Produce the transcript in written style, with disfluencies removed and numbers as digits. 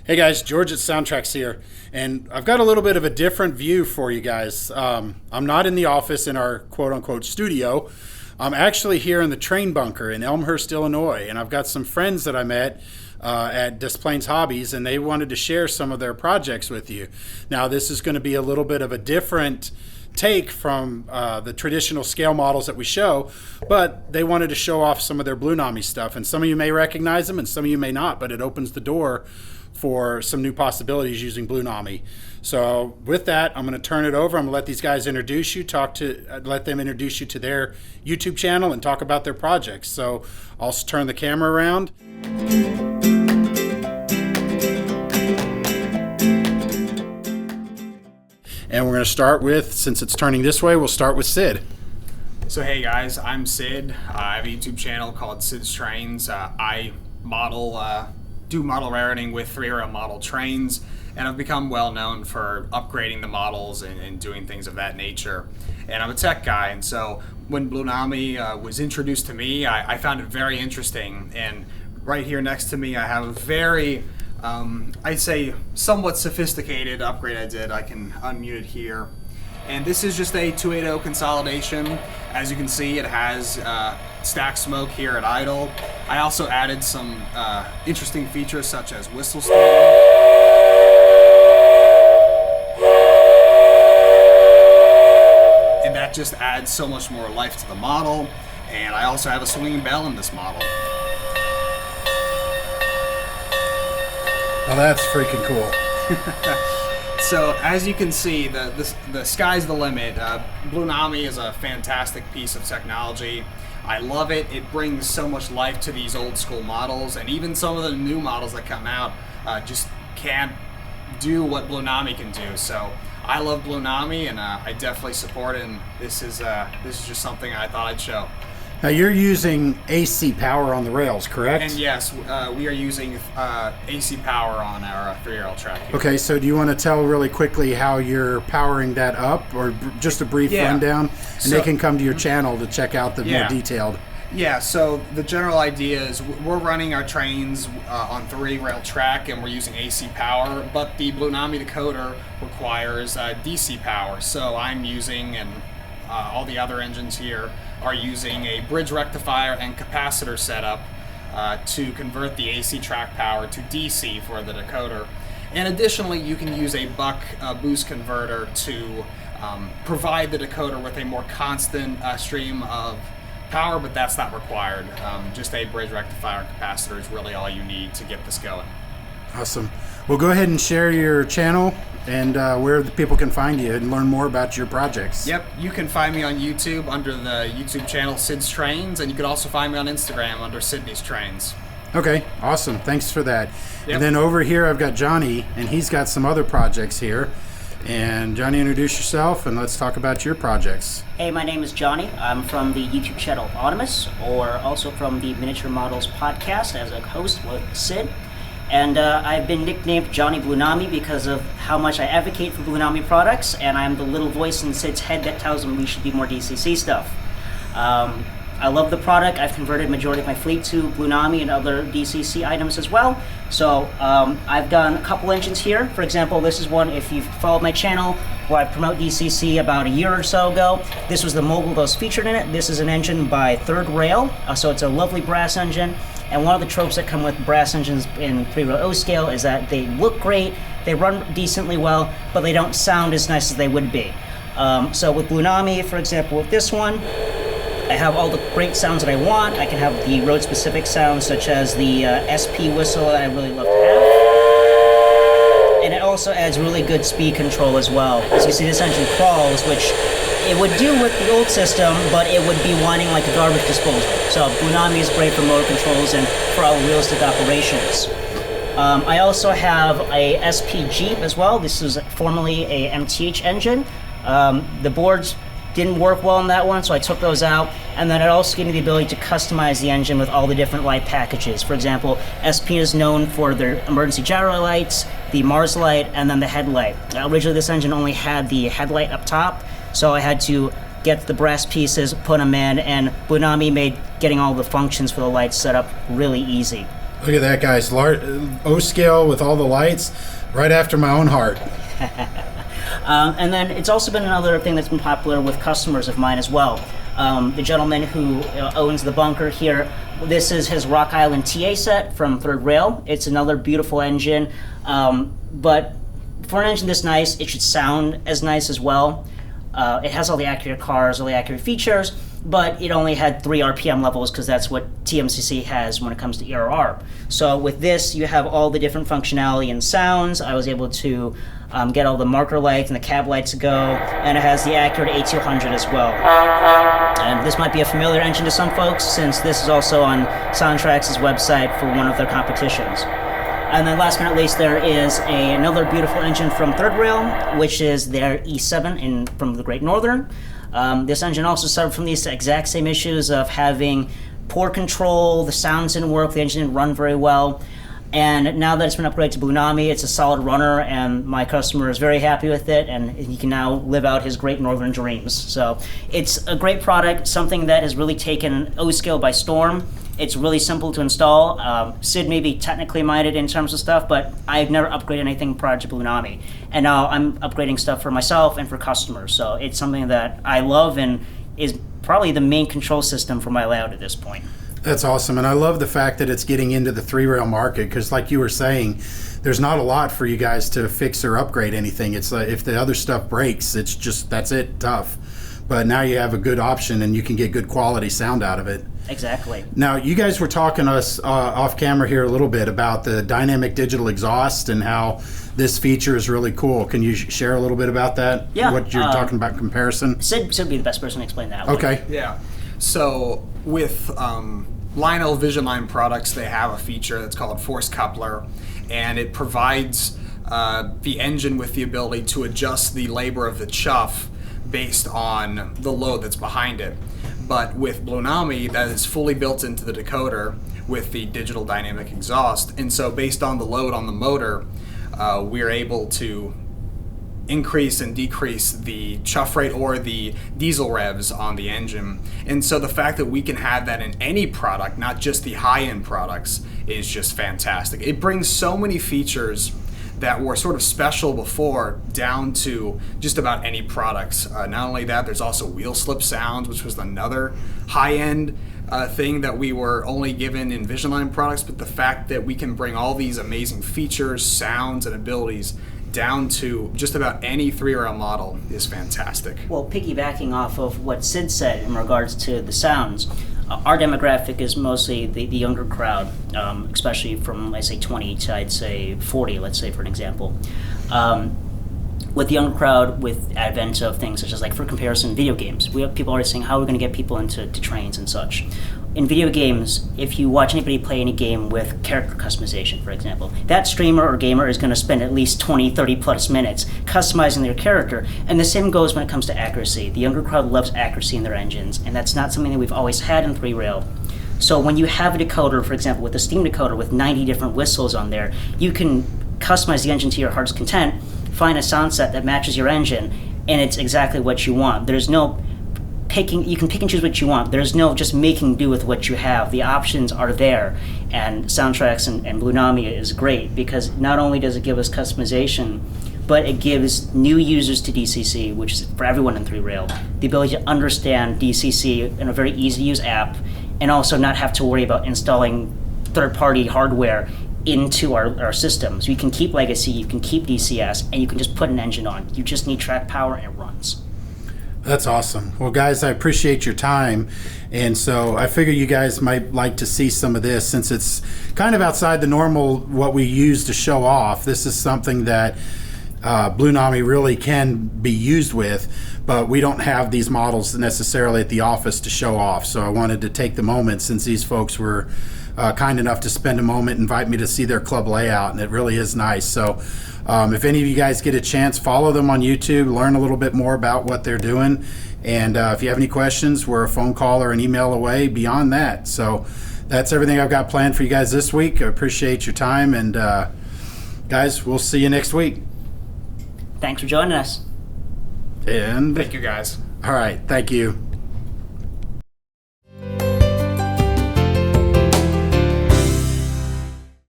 Hey guys, George at SoundTraxx here, and I've got a little bit of a different view for you guys. I'm not in the office in our quote-unquote studio. I'm actually here in the train bunker in Elmhurst, Illinois, and I've got some friends that I met at Des Plaines Hobbies, and they wanted to share some of their projects with you. Now, this is going to be a little bit of a different take from the traditional scale models that we show, but they wanted to show off some of their Blunami stuff, and some of you may recognize them and some of you may not, but it opens the door for some new possibilities using Blunami. So with that, I'm going to turn it over. I'm going to let these guys introduce you, let them introduce you to their YouTube channel and talk about their projects. So I'll turn the camera around. And we're going to start with, since it's turning this way, we'll start with Sid. So hey guys, I'm Sid. I have a YouTube channel called Sid's Trains. I do model raring with 3-rail model trains, and I've become well known for upgrading the models and doing things of that nature. And I'm a tech guy, and so when Blunami was introduced to me, I found it very interesting. And right here next to me, I have a very, I'd say, somewhat sophisticated upgrade I did. I can unmute it here. And this is just a 280 consolidation. As you can see, it has stack smoke here at idle. I also added some interesting features such as whistle steam. And that just adds so much more life to the model. And I also have a swinging bell in this model. Oh, that's freaking cool. So as you can see, the sky's the limit. Blunami is a fantastic piece of technology. I love it. It brings so much life to these old school models, and even some of the new models that come out just can't do what Blunami can do. So I love Blunami, and I definitely support it. And this is just something I thought I'd show. Now you're using AC power on the rails, correct? And yes, we are using AC power on our 3-rail track here. Okay, so do you want to tell really quickly how you're powering that up, or just a brief rundown? And they can come to your channel to check out the more detailed. Yeah, so the general idea is we're running our trains on 3-rail track, and we're using AC power, but the Blunami decoder requires DC power. So I'm using, and all the other engines here are using a bridge rectifier and capacitor setup to convert the AC track power to DC for the decoder. And additionally, you can use a buck boost converter to provide the decoder with a more constant stream of power, but that's not required. Just a bridge rectifier and capacitor is really all you need to get this going. Awesome. Well, go ahead and share your channel and where the people can find you and learn more about your projects. Yep, you can find me on YouTube under the YouTube channel Sid's Trains, and you can also find me on Instagram under Sydney's Trains. Okay, awesome. Thanks for that. Yep. And then over here I've got Johnny, and he's got some other projects here. And Johnny, introduce yourself, and let's talk about your projects. Hey, my name is Johnny. I'm from the YouTube channel Anonymous, or also from the Miniature Models podcast as a host with Sid. And I've been nicknamed Johnny Blunami because of how much I advocate for Blunami products, and I'm the little voice in Sid's head that tells him we should do more DCC stuff. I love the product. I've converted majority of my fleet to Blunami and other DCC items as well. So I've done a couple engines here. For example, this is one, if you've followed my channel, where I promote DCC about a year or so ago. This was the mogul that was featured in it. This is an engine by 3rd Rail, so it's a lovely brass engine. And one of the tropes that come with brass engines in 3-rail O scale is that they look great, they run decently well, but they don't sound as nice as they would be. So with Blunami, for example, with this one, I have all the great sounds that I want. I can have the road-specific sounds, such as the SP whistle that I really love to have. And it also adds really good speed control as well. As you see, this engine crawls, which it would do with the old system, but it would be whining like a garbage disposal. So Blunami is great for motor controls and for all realistic operations. I also have a SP Jeep as well. This is formerly a MTH engine. The boards didn't work well on that one, so I took those out. And then it also gave me the ability to customize the engine with all the different light packages. For example, SP is known for their emergency gyro lights, the Mars light, and then the headlight. Originally, this engine only had the headlight up top, so I had to get the brass pieces, put them in, and Blunami made getting all the functions for the lights set up really easy. Look at that, guys. O-scale with all the lights, right after my own heart. And then it's also been another thing that's been popular with customers of mine as well. The gentleman who owns the bunker here, this is his Rock Island TA set from Third Rail. It's another beautiful engine, but for an engine this nice, it should sound as nice as well. It has all the accurate cars, all the accurate features, but it only had 3 RPM levels because that's what TMCC has when it comes to ERR. So with this, you have all the different functionality and sounds. I was able to get all the marker lights and the cab lights to go, and it has the accurate A200 as well. And this might be a familiar engine to some folks, since this is also on SoundTraxx's website for one of their competitions. And then last but not least, there is another beautiful engine from Third Rail, which is their E7 from the Great Northern. This engine also suffered from these exact same issues of having poor control, the sounds didn't work, the engine didn't run very well. And now that it's been upgraded to Blunami, it's a solid runner, and my customer is very happy with it, and he can now live out his Great Northern dreams. So it's a great product, something that has really taken O-scale by storm. It's really simple to install. Sid may be technically minded in terms of stuff, but I've never upgraded anything prior to Blunami. And now I'm upgrading stuff for myself and for customers. So it's something that I love and is probably the main control system for my layout at this point. That's awesome, and I love the fact that it's getting into the 3-rail market, because like you were saying, there's not a lot for you guys to fix or upgrade anything. It's like if the other stuff breaks, it's just, that's it, tough. But now you have a good option, and you can get good quality sound out of it. Exactly. Now, you guys were talking to us off camera here a little bit about the dynamic digital exhaust and how this feature is really cool. Can you share a little bit about that? Yeah. What you're talking about comparison? Sid would be the best person to explain that. Okay. Yeah. So with Lionel Vision Line products, they have a feature that's called Force Coupler, and it provides the engine with the ability to adjust the labor of the chuff based on the load that's behind it. But with Blunami, that is fully built into the decoder with the digital dynamic exhaust, and so based on the load on the motor, we're able to increase and decrease the chuff rate or the diesel revs on the engine. And so the fact that we can have that in any product, not just the high-end products, is just fantastic. It brings so many features that were sort of special before down to just about any products. Not only that, there's also wheel slip sounds, which was another high-end thing that we were only given in Vision Line products, but the fact that we can bring all these amazing features, sounds, and abilities down to just about any 3-rail model is fantastic. Well, piggybacking off of what Sid said in regards to the sounds, our demographic is mostly the younger crowd, especially from, I say, 20 to, I'd say, 40, let's say, for an example. With the younger crowd, with advent of things such as, like, for comparison, video games, we have people already saying, how are we going to get people into trains and such? In video games, if you watch anybody play any game with character customization, for example, that streamer or gamer is going to spend at least 20, 30 plus minutes customizing their character. And the same goes when it comes to accuracy. The younger crowd loves accuracy in their engines, and that's not something that we've always had in 3-rail. So when you have a decoder, for example, with a Steam decoder with 90 different whistles on there, you can customize the engine to your heart's content, find a sound set that matches your engine, and it's exactly what you want. There's no you can pick and choose what you want. There's no just making do with what you have. The options are there, and SoundTraxx and Blunami is great because not only does it give us customization, but it gives new users to DCC, which is for everyone in 3-rail, the ability to understand DCC in a very easy-to-use app, and also not have to worry about installing third-party hardware into our systems. You can keep legacy, you can keep DCS, and you can just put an engine on. You just need track power, and it runs. That's awesome. Well, guys, I appreciate your time. And so I figure you guys might like to see some of this since it's kind of outside the normal what we use to show off. This is something that Blunami really can be used with, but we don't have these models necessarily at the office to show off. So I wanted to take the moment since these folks were kind enough to spend a moment, invite me to see their club layout, and it really is nice. So if any of you guys get a chance, follow them on YouTube, learn a little bit more about what they're doing. And if you have any questions, we're a phone call or an email away beyond that. So that's everything I've got planned for you guys this week. I appreciate your time. And guys, we'll see you next week. Thanks for joining us. And Thank you, guys. all right. Thank you.